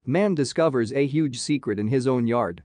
Man discovers a huge secret in his own yard.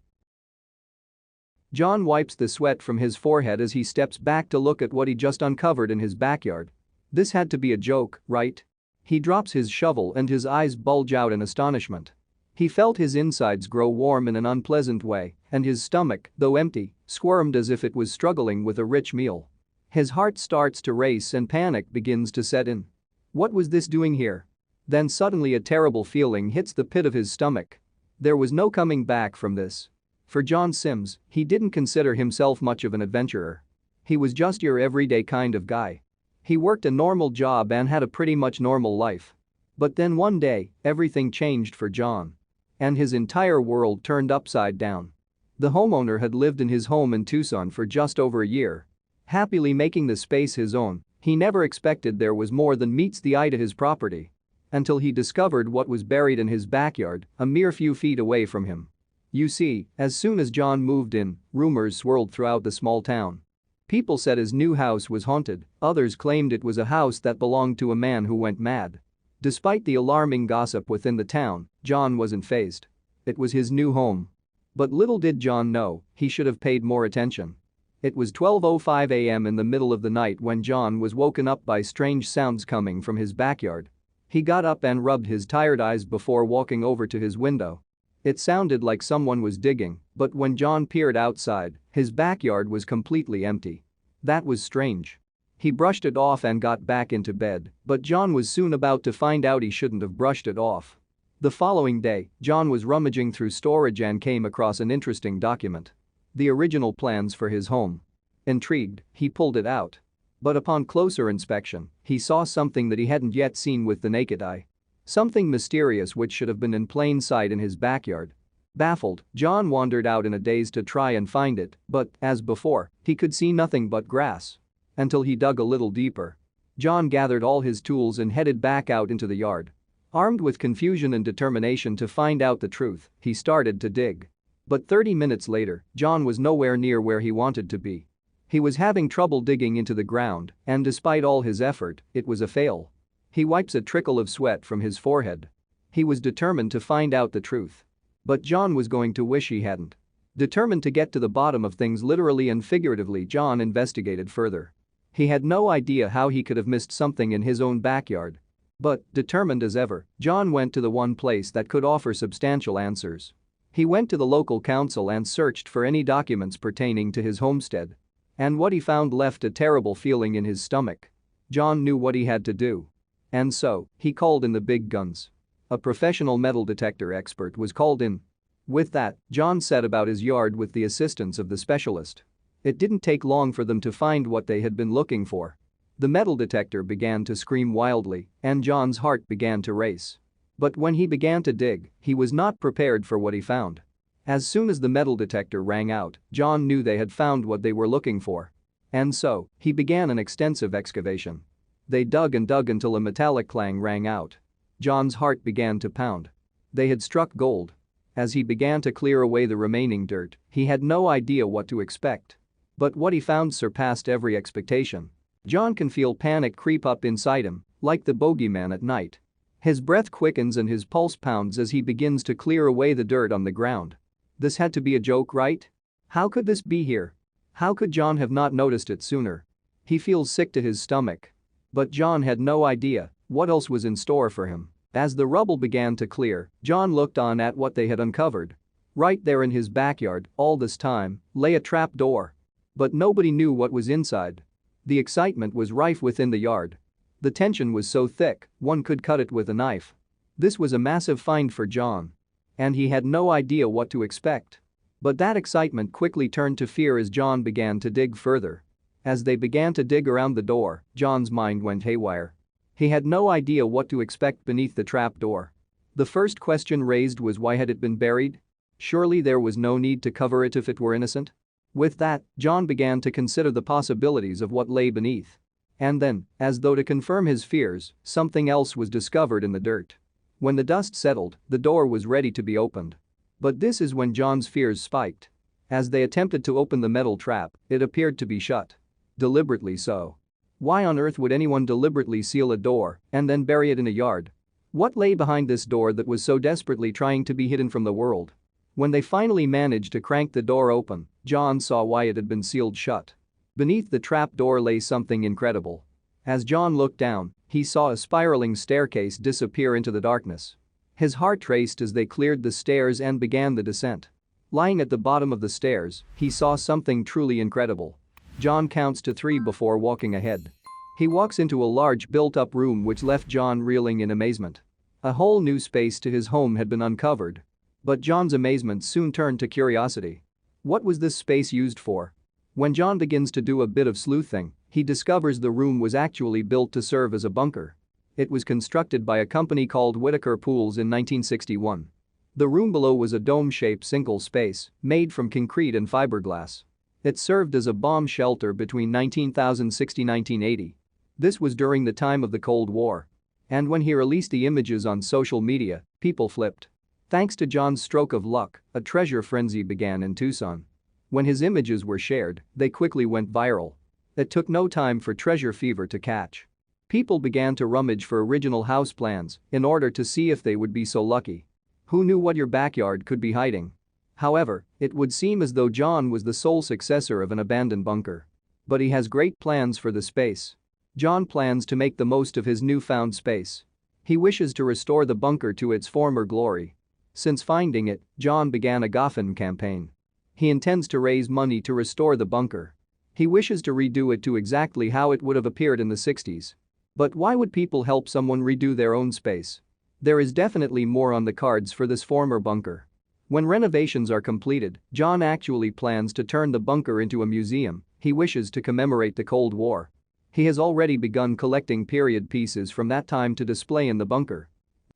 John wipes the sweat from his forehead as he steps back to look at what he just uncovered in his backyard. This had to be a joke, right? He drops his shovel and his eyes bulge out in astonishment. He felt his insides grow warm in an unpleasant way, and his stomach, though empty, squirmed as if it was struggling with a rich meal. His heart starts to race and panic begins to set in. What was this doing here? Then suddenly a terrible feeling hits the pit of his stomach. There was no coming back from this. For John Sims, he didn't consider himself much of an adventurer. He was just your everyday kind of guy. He worked a normal job and had a pretty much normal life. But then one day, everything changed for John. And his entire world turned upside down. The homeowner had lived in his home in Tucson for just over a year. Happily making the space his own, he never expected there was more than meets the eye to his property. Until he discovered what was buried in his backyard, a mere few feet away from him. You see, as soon as John moved in, rumors swirled throughout the small town. People said his new house was haunted, others claimed it was a house that belonged to a man who went mad. Despite the alarming gossip within the town, John wasn't fazed. It was his new home. But little did John know, he should have paid more attention. It was 12:05 a.m. in the middle of the night when John was woken up by strange sounds coming from his backyard. He got up and rubbed his tired eyes before walking over to his window. It sounded like someone was digging, but when John peered outside, his backyard was completely empty. That was strange. He brushed it off and got back into bed, but John was soon about to find out he shouldn't have brushed it off. The following day, John was rummaging through storage and came across an interesting document. The original plans for his home. Intrigued, he pulled it out. But upon closer inspection, he saw something that he hadn't yet seen with the naked eye. Something mysterious which should have been in plain sight in his backyard. Baffled, John wandered out in a daze to try and find it, but, as before, he could see nothing but grass. Until he dug a little deeper. John gathered all his tools and headed back out into the yard. Armed with confusion and determination to find out the truth, he started to dig. But 30 minutes later, John was nowhere near where he wanted to be. He was having trouble digging into the ground, and despite all his effort, it was a fail. He wipes a trickle of sweat from his forehead. He was determined to find out the truth. But John was going to wish he hadn't. Determined to get to the bottom of things literally and figuratively, John investigated further. He had no idea how he could have missed something in his own backyard. But, determined as ever, John went to the one place that could offer substantial answers. He went to the local council and searched for any documents pertaining to his homestead. And what he found left a terrible feeling in his stomach. John knew what he had to do. And so, he called in the big guns. A professional metal detector expert was called in. With that, John set about his yard with the assistance of the specialist. It didn't take long for them to find what they had been looking for. The metal detector began to scream wildly, and John's heart began to race. But when he began to dig, he was not prepared for what he found. As soon as the metal detector rang out, John knew they had found what they were looking for. And so, he began an extensive excavation. They dug and dug until a metallic clang rang out. John's heart began to pound. They had struck gold. As he began to clear away the remaining dirt, he had no idea what to expect. But what he found surpassed every expectation. John can feel panic creep up inside him, like the bogeyman at night. His breath quickens and his pulse pounds as he begins to clear away the dirt on the ground. This had to be a joke, right? How could this be here? How could John have not noticed it sooner? He feels sick to his stomach. But John had no idea what else was in store for him. As the rubble began to clear, John looked on at what they had uncovered. Right there in his backyard, all this time, lay a trap door. But nobody knew what was inside. The excitement was rife within the yard. The tension was so thick, one could cut it with a knife. This was a massive find for John. And he had no idea what to expect. But that excitement quickly turned to fear as John began to dig further. As they began to dig around the door, John's mind went haywire. He had no idea what to expect beneath the trap door. The first question raised was, why had it been buried? Surely there was no need to cover it if it were innocent. With that, John began to consider the possibilities of what lay beneath. And then, as though to confirm his fears, something else was discovered in the dirt. When the dust settled, the door was ready to be opened. But this is when John's fears spiked. As they attempted to open the metal trap, it appeared to be shut. Deliberately so. Why on earth would anyone deliberately seal a door and then bury it in a yard? What lay behind this door that was so desperately trying to be hidden from the world? When they finally managed to crank the door open, John saw why it had been sealed shut. Beneath the trap door lay something incredible. As John looked down, he saw a spiraling staircase disappear into the darkness. His heart raced as they cleared the stairs and began the descent. Lying at the bottom of the stairs, he saw something truly incredible. John counts to 3 before walking ahead. He walks into a large built-up room which left John reeling in amazement. A whole new space to his home had been uncovered. But John's amazement soon turned to curiosity. What was this space used for? When John begins to do a bit of sleuthing, he discovers the room was actually built to serve as a bunker. It was constructed by a company called Whitaker Pools in 1961. The room below was a dome-shaped single space made from concrete and fiberglass. It served as a bomb shelter between 1960 and 1980. This was during the time of the Cold War. And when he released the images on social media, people flipped. Thanks to John's stroke of luck, a treasure frenzy began in Tucson. When his images were shared, they quickly went viral. It took no time for treasure fever to catch. People began to rummage for original house plans in order to see if they would be so lucky. Who knew what your backyard could be hiding? However, it would seem as though John was the sole successor of an abandoned bunker. But he has great plans for the space. John plans to make the most of his newfound space. He wishes to restore the bunker to its former glory. Since finding it, John began a GoFundMe campaign. He intends to raise money to restore the bunker. He wishes to redo it to exactly how it would have appeared in the 60s. But why would people help someone redo their own space? There is definitely more on the cards for this former bunker. When renovations are completed, John actually plans to turn the bunker into a museum. He wishes to commemorate the Cold War. He has already begun collecting period pieces from that time to display in the bunker.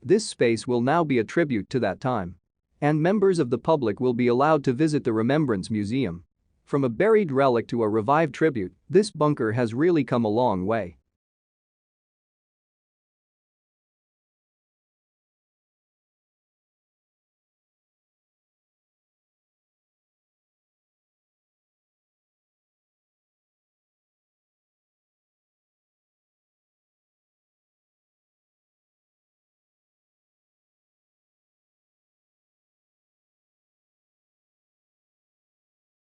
This space will now be a tribute to that time. And members of the public will be allowed to visit the Remembrance Museum. From a buried relic to a revived tribute, this bunker has really come a long way.